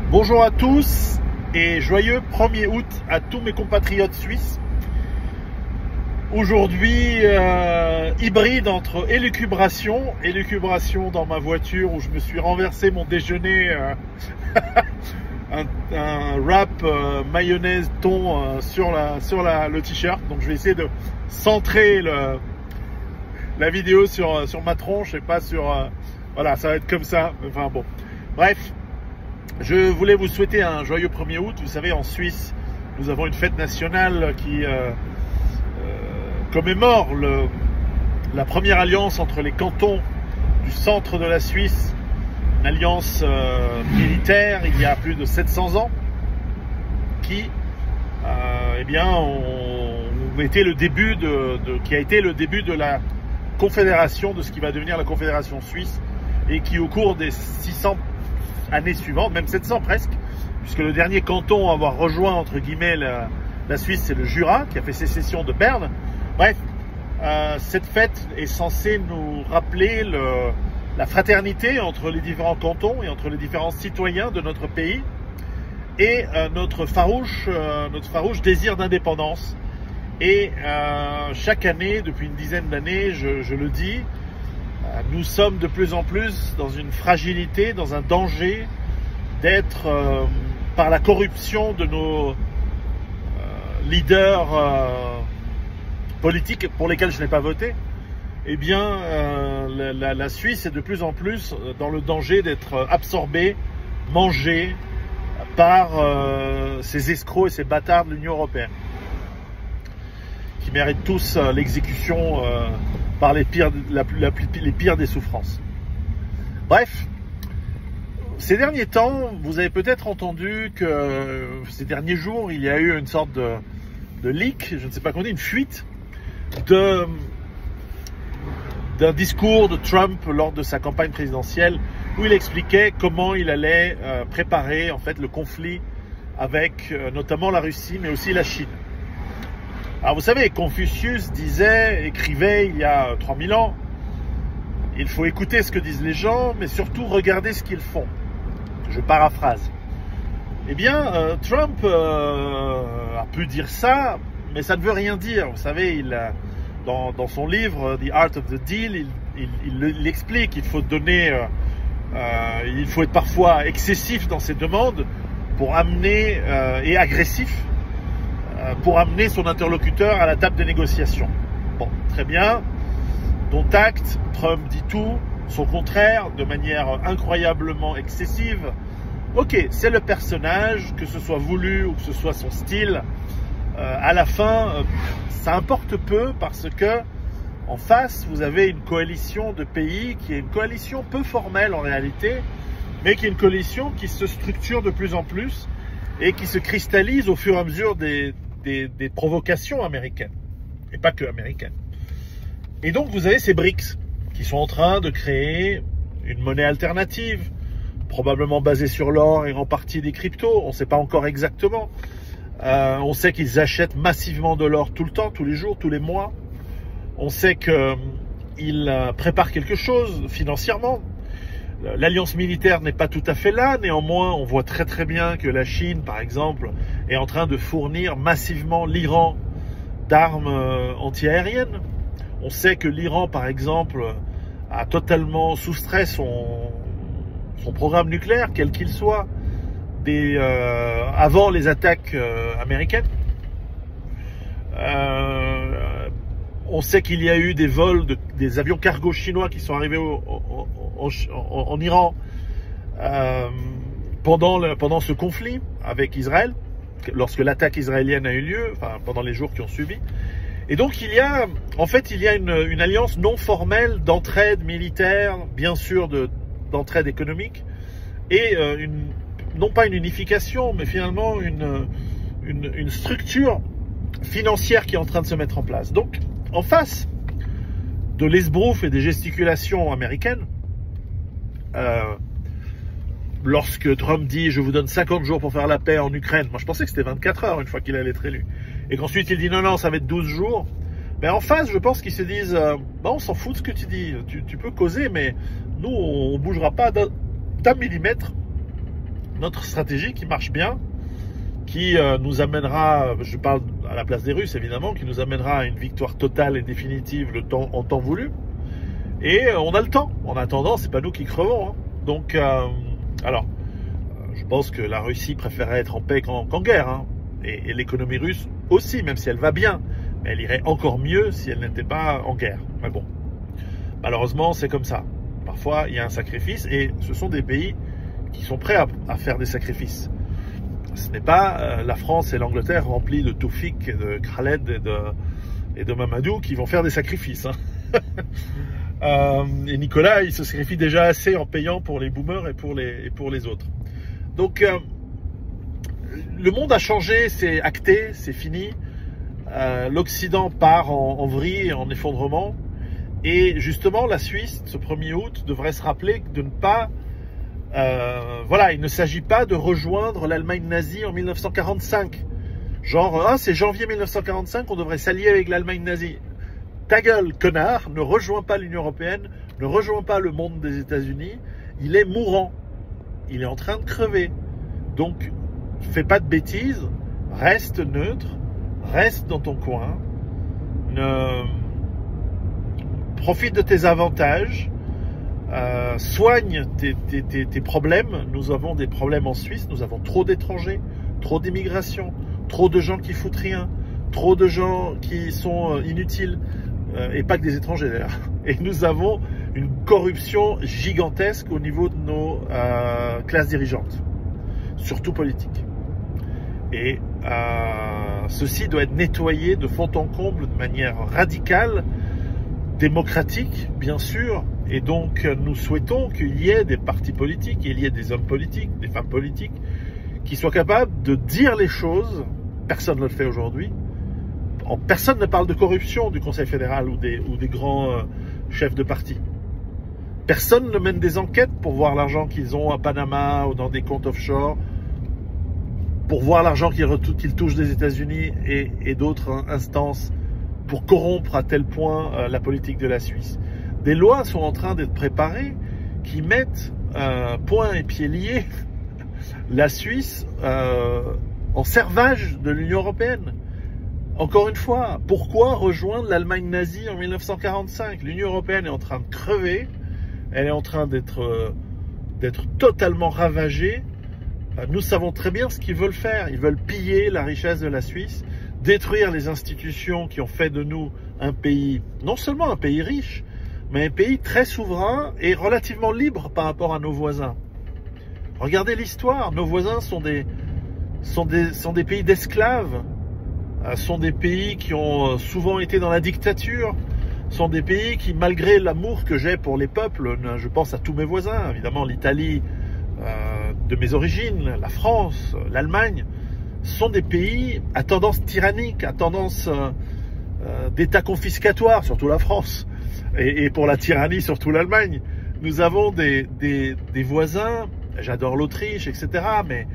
Bonjour à tous et joyeux 1er août à tous mes compatriotes suisses. Aujourd'hui, hybride entre élucubration dans ma voiture où je me suis renversé mon déjeuner, un wrap mayonnaise thon sur le t-shirt. Donc je vais essayer de centrer la vidéo sur ma tronche et pas sur... voilà, ça va être comme ça. Enfin bon, bref. Je voulais vous souhaiter un joyeux 1er août. Vous savez, en Suisse, nous avons une fête nationale qui commémore la première alliance entre les cantons du centre de la Suisse, une alliance militaire il y a plus de 700 ans, qui eh bien, qui a été le début de la confédération, de ce qui va devenir la Confédération suisse, et qui au cours des 600 années suivantes, même 700 presque, puisque le dernier canton à avoir rejoint entre guillemets la Suisse, c'est le Jura, qui a fait sécession de Berne. Bref, cette fête est censée nous rappeler la fraternité entre les différents cantons et entre les différents citoyens de notre pays, et notre farouche désir d'indépendance. Et chaque année, depuis une dizaine d'années, je le dis, nous sommes de plus en plus dans une fragilité, dans un danger d'être, par la corruption de nos leaders politiques pour lesquels je n'ai pas voté, eh bien la Suisse est de plus en plus dans le danger d'être absorbée, mangée par ces escrocs et ces bâtards de l'Union européenne, qui méritent tous l'exécution par les pires des souffrances. Bref, ces derniers temps, vous avez peut-être entendu que ces derniers jours, il y a eu une sorte de leak, je ne sais pas comment dire, une fuite d'un discours de Trump lors de sa campagne présidentielle, où il expliquait comment il allait préparer en fait le conflit avec notamment la Russie, mais aussi la Chine. Alors vous savez, Confucius écrivait il y a 3000 ans, il faut écouter ce que disent les gens, mais surtout regarder ce qu'ils font. Je paraphrase. Eh bien, Trump a pu dire ça, mais ça ne veut rien dire. Vous savez, dans son livre The Art of the Deal, il explique qu'il faut il faut être parfois excessif dans ses demandes pour amener et agressif pour amener son interlocuteur à la table des négociations. Bon, très bien. Dont acte, Trump dit tout, son contraire, de manière incroyablement excessive. Ok, c'est le personnage, que ce soit voulu ou que ce soit son style. À la fin, ça importe peu parce que en face, vous avez une coalition de pays qui est une coalition peu formelle en réalité, mais qui est une coalition qui se structure de plus en plus et qui se cristallise au fur et à mesure des provocations américaines, et pas que américaines. Et donc vous avez ces BRICS qui sont en train de créer une monnaie alternative, probablement basée sur l'or et en partie des cryptos, on ne sait pas encore exactement. On sait qu'ils achètent massivement de l'or tout le temps, tous les jours, tous les mois. On sait qu'ils préparent quelque chose financièrement. L'alliance militaire n'est pas tout à fait là, néanmoins on voit très très bien que la Chine par exemple est en train de fournir massivement l'Iran d'armes antiaériennes. On sait que l'Iran par exemple a totalement soustrait son programme nucléaire, quel qu'il soit, avant les attaques américaines. On sait qu'il y a eu des vols des avions cargo chinois qui sont arrivés en Iran pendant ce conflit avec Israël, lorsque l'attaque israélienne a eu lieu, enfin pendant les jours qui ont suivi. Et donc il y a une alliance non formelle d'entraide militaire, bien sûr d'entraide économique, et non pas une unification, mais finalement une structure financière qui est en train de se mettre en place. Donc en face de l'esbrouf et des gesticulations américaines, lorsque Trump dit « je vous donne 50 jours pour faire la paix en Ukraine », moi je pensais que c'était 24 heures une fois qu'il allait être élu, et qu'ensuite il dit « non, non, ça va être 12 jours », mais en face, je pense qu'ils se disent bah, on s'en fout de ce que tu dis, tu peux causer, mais nous, on ne bougera pas d'un millimètre notre stratégie qui marche bien, qui nous amènera, je parle à la place des Russes évidemment, qui nous amènera à une victoire totale et définitive en temps voulu. Et on a le temps. En attendant, c'est pas nous qui crevons. Hein. Donc, je pense que la Russie préférerait être en paix qu'en guerre. Hein. Et l'économie russe aussi, même si elle va bien. Mais elle irait encore mieux si elle n'était pas en guerre. Mais bon, malheureusement, c'est comme ça. Parfois, il y a un sacrifice et ce sont des pays qui sont prêts à faire des sacrifices. Ce n'est pas la France et l'Angleterre remplis de Toufik, de Khaled et de Mamadou qui vont faire des sacrifices. Hein. Et Nicolas, il se sacrifie déjà assez en payant pour les boomers et pour les autres. Donc, le monde a changé, c'est acté, c'est fini. L'Occident part en vrille, en effondrement. Et justement, la Suisse, ce 1er août, devrait se rappeler de ne pas... voilà, il ne s'agit pas de rejoindre l'Allemagne nazie en 1945. Genre, c'est janvier 1945, on devrait s'allier avec l'Allemagne nazie. Ta gueule, connard, ne rejoins pas l'Union européenne, ne rejoins pas le monde des États-Unis. Il est mourant. Il est en train de crever. Donc, fais pas de bêtises, reste neutre, reste dans ton coin, profite de tes avantages, soigne tes problèmes. Nous avons des problèmes en Suisse, nous avons trop d'étrangers, trop d'immigration, trop de gens qui foutent rien, trop de gens qui sont inutiles, et pas que des étrangers d'ailleurs. Et nous avons une corruption gigantesque au niveau de nos classes dirigeantes, surtout politiques. Et ceci doit être nettoyé de fond en comble de manière radicale, démocratique bien sûr. Et donc nous souhaitons qu'il y ait des partis politiques, qu'il y ait des hommes politiques, des femmes politiques, qui soient capables de dire les choses. Personne ne le fait aujourd'hui. Personne ne parle de corruption du Conseil fédéral ou des grands chefs de parti. Personne ne mène des enquêtes pour voir l'argent qu'ils ont à Panama ou dans des comptes offshore, pour voir l'argent qu'ils touchent des États-Unis et d'autres instances, pour corrompre à tel point la politique de la Suisse. Des lois sont en train d'être préparées qui mettent poing et pieds liés la Suisse en servage de l'Union européenne. Encore une fois, pourquoi rejoindre l'Allemagne nazie en 1945? L'Union européenne est en train de crever, elle est en train d'être totalement ravagée. Nous savons très bien ce qu'ils veulent faire. Ils veulent piller la richesse de la Suisse, détruire les institutions qui ont fait de nous un pays, non seulement un pays riche, mais un pays très souverain et relativement libre par rapport à nos voisins. Regardez l'histoire, nos voisins sont des pays d'esclaves, sont des pays qui ont souvent été dans la dictature, sont des pays qui, malgré l'amour que j'ai pour les peuples, je pense à tous mes voisins, évidemment l'Italie de mes origines, la France, l'Allemagne, sont des pays à tendance tyrannique, à tendance d'État confiscatoire, surtout la France, et pour la tyrannie, surtout l'Allemagne. Nous avons des voisins, j'adore l'Autriche, etc., mais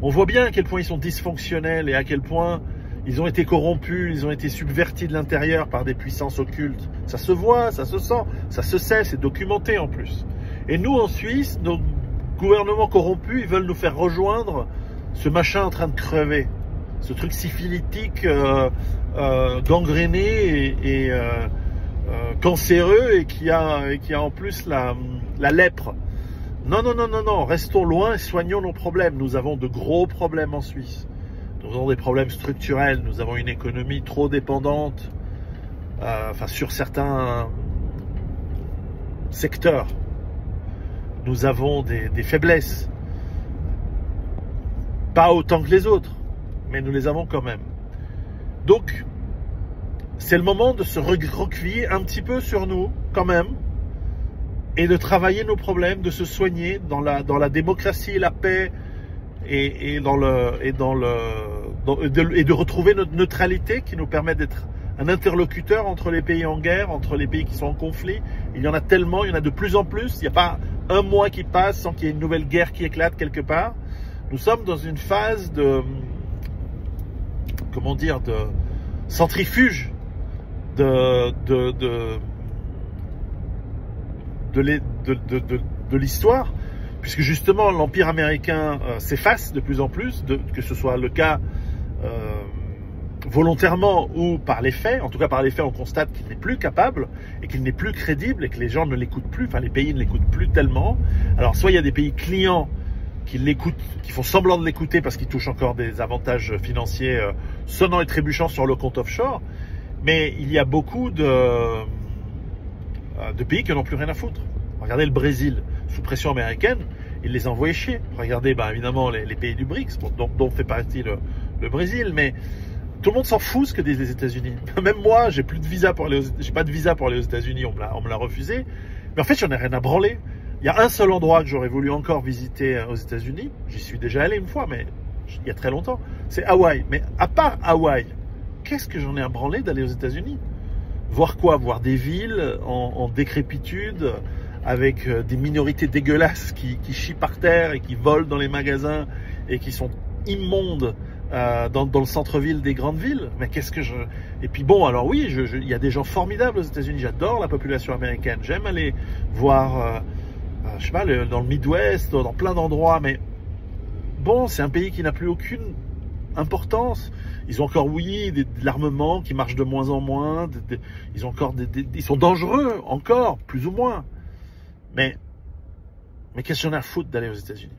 on voit bien à quel point ils sont dysfonctionnels et à quel point ils ont été corrompus, ils ont été subvertis de l'intérieur par des puissances occultes. Ça se voit, ça se sent, ça se sait, c'est documenté en plus. Et nous, en Suisse, nos gouvernements corrompus, ils veulent nous faire rejoindre ce machin en train de crever. Ce truc syphilitique, gangréné et cancéreux et qui a en plus la lèpre. Non, restons loin et soignons nos problèmes. Nous avons de gros problèmes en Suisse. Nous avons des problèmes structurels, nous avons une économie trop dépendante, sur certains secteurs. Nous avons des faiblesses. Pas autant que les autres, mais nous les avons quand même. Donc, c'est le moment de se recroqueviller un petit peu sur nous, quand même, et de travailler nos problèmes, de se soigner dans la démocratie, la paix, et de retrouver notre neutralité qui nous permet d'être un interlocuteur entre les pays en guerre, entre les pays qui sont en conflit. Il y en a tellement, il y en a de plus en plus. Il n'y a pas un mois qui passe sans qu'il y ait une nouvelle guerre qui éclate quelque part. Nous sommes dans une phase de centrifuge de l'histoire, puisque justement l'empire américain s'efface de plus en plus, que ce soit le cas volontairement ou par les faits. En tout cas, par les faits, on constate qu'il n'est plus capable et qu'il n'est plus crédible et que les gens ne l'écoutent plus, enfin les pays ne l'écoutent plus tellement. Alors soit il y a des pays clients qui l'écoutent, qui font semblant de l'écouter parce qu'ils touchent encore des avantages financiers sonnant et trébuchant sur le compte offshore, mais il y a beaucoup de pays qui n'en ont plus rien à foutre. Regardez le Brésil, sous pression américaine, ils les envoyaient chier. Regardez évidemment les pays du BRICS, dont fait partie le Brésil, mais tout le monde s'en fout ce que disent les États-Unis. Même moi, j'ai pas de visa pour aller aux États-Unis, on me l'a refusé. Mais en fait, j'en ai rien à branler. Il y a un seul endroit que j'aurais voulu encore visiter aux États-Unis. J'y suis déjà allé une fois, mais il y a très longtemps. C'est Hawaï. Mais à part Hawaï, qu'est-ce que j'en ai à branler d'aller aux États-Unis? Voir quoi? Voir des villes en décrépitude, avec des minorités dégueulasses qui chient par terre et qui volent dans les magasins et qui sont immondes dans le centre-ville des grandes villes. Mais qu'est-ce que je... Et puis bon, alors oui, il y a des gens formidables aux États-Unis. J'adore la population américaine. J'aime aller voir, je sais pas, dans le Midwest, dans plein d'endroits. Mais bon, c'est un pays qui n'a plus aucune importance. Ils ont encore, oui, de l'armement qui marche de moins en moins. Ils ont encore ils sont dangereux, encore, plus ou moins. Mais qu'est-ce que j'en ai à foutre d'aller aux États-Unis?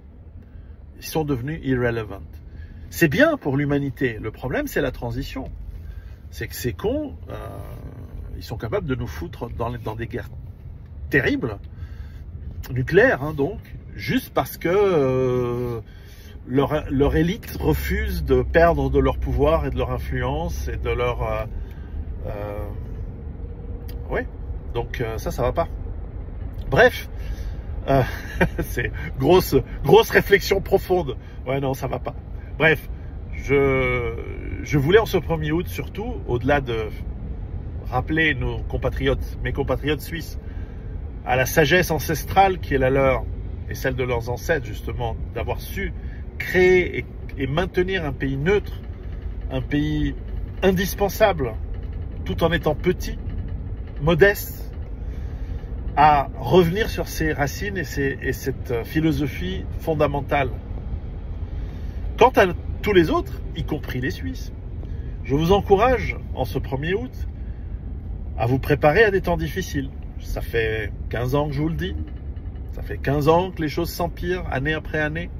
Ils sont devenus irrelevant. C'est bien pour l'humanité. Le problème, c'est la transition. C'est que ces cons, ils sont capables de nous foutre dans des guerres terribles, nucléaires, hein, donc, juste parce que leur élite refuse de perdre de leur pouvoir et de leur influence et de leur... ouais, donc ça va pas. Bref, c'est grosse réflexion profonde. Ouais, non, ça va pas. Bref, je voulais en ce 1er août surtout, au-delà de rappeler mes compatriotes suisses, à la sagesse ancestrale qui est la leur et celle de leurs ancêtres justement, d'avoir su créer et maintenir un pays neutre, un pays indispensable, tout en étant petit, modeste, à revenir sur ses racines et cette philosophie fondamentale. Quant à tous les autres, y compris les Suisses, je vous encourage, en ce 1er août, à vous préparer à des temps difficiles. Ça fait 15 ans que je vous le dis. Ça fait 15 ans que les choses s'empirent, année après année.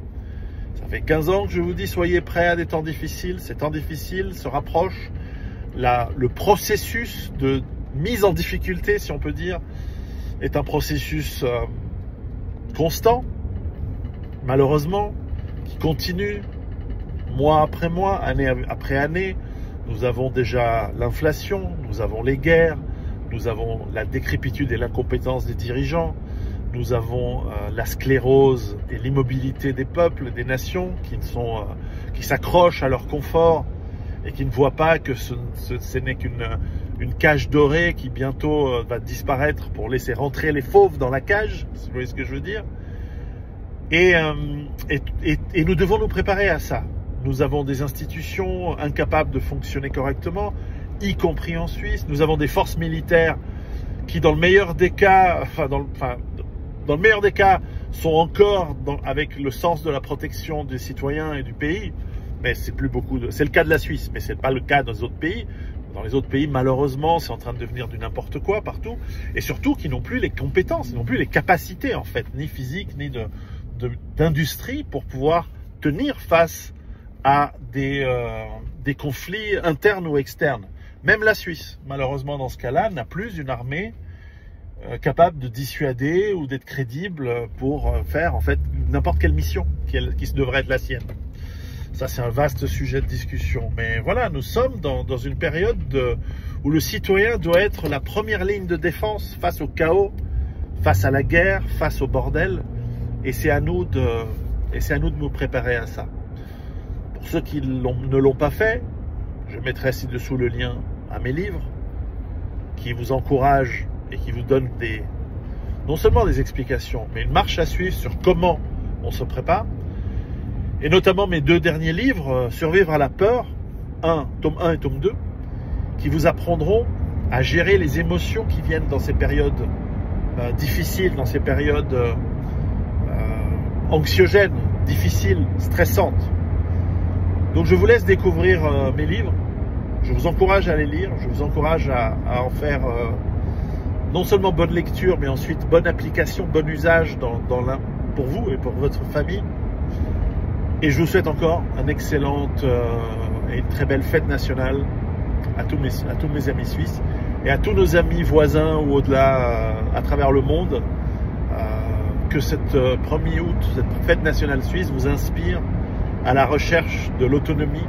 Ça fait 15 ans que je vous dis, soyez prêts à des temps difficiles. Ces temps difficiles se rapprochent. Le processus de mise en difficulté, si on peut dire, est un processus constant, malheureusement, qui continue mois après mois, année après année. Nous avons déjà l'inflation, nous avons les guerres, nous avons la décrépitude et l'incompétence des dirigeants, nous avons la sclérose et l'immobilité des peuples, des nations qui s'accrochent à leur confort et qui ne voient pas que ce n'est qu'une cage dorée qui bientôt va disparaître pour laisser rentrer les fauves dans la cage, si vous voyez ce que je veux dire. Et nous devons nous préparer à ça. Nous avons des institutions incapables de fonctionner correctement, y compris en Suisse. Nous avons des forces militaires qui, dans le meilleur des cas, dans le meilleur des cas, sont encore avec le sens de la protection des citoyens et du pays. Mais c'est le cas de la Suisse, mais c'est pas le cas dans les autres pays. Dans les autres pays, malheureusement, c'est en train de devenir du n'importe quoi partout. Et surtout, qui n'ont plus les compétences, ils n'ont plus les capacités, en fait, ni physiques, ni d'industrie pour pouvoir tenir face à des conflits internes ou externes. Même la Suisse, malheureusement, dans ce cas-là, n'a plus une armée capable de dissuader ou d'être crédible pour faire, en fait, n'importe quelle mission qui devrait être la sienne. Ça, c'est un vaste sujet de discussion. Mais voilà, nous sommes dans une période où le citoyen doit être la première ligne de défense face au chaos, face à la guerre, face au bordel. Et c'est à nous de nous préparer à ça. Pour ceux qui ne l'ont pas fait, je mettrai ci-dessous le lien à mes livres qui vous encouragent et qui vous donnent non seulement des explications, mais une marche à suivre sur comment on se prépare. Et notamment mes 2 derniers livres, Survivre à la peur, tome 1 et tome 2, qui vous apprendront à gérer les émotions qui viennent dans ces périodes difficiles, dans ces périodes anxiogène, difficile, stressante. Donc je vous laisse découvrir mes livres. Je vous encourage à les lire, je vous encourage à en faire non seulement bonne lecture, mais ensuite bonne application, bon usage pour vous et pour votre famille. Et je vous souhaite encore une excellente et une très belle fête nationale à tous mes amis suisses et à tous nos amis voisins ou au-delà à travers le monde. Que cette 1er août, cette fête nationale suisse vous inspire à la recherche de l'autonomie,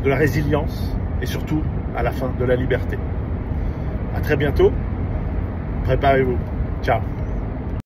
de la résilience et surtout à la fin de la liberté. À très bientôt. Préparez-vous. Ciao.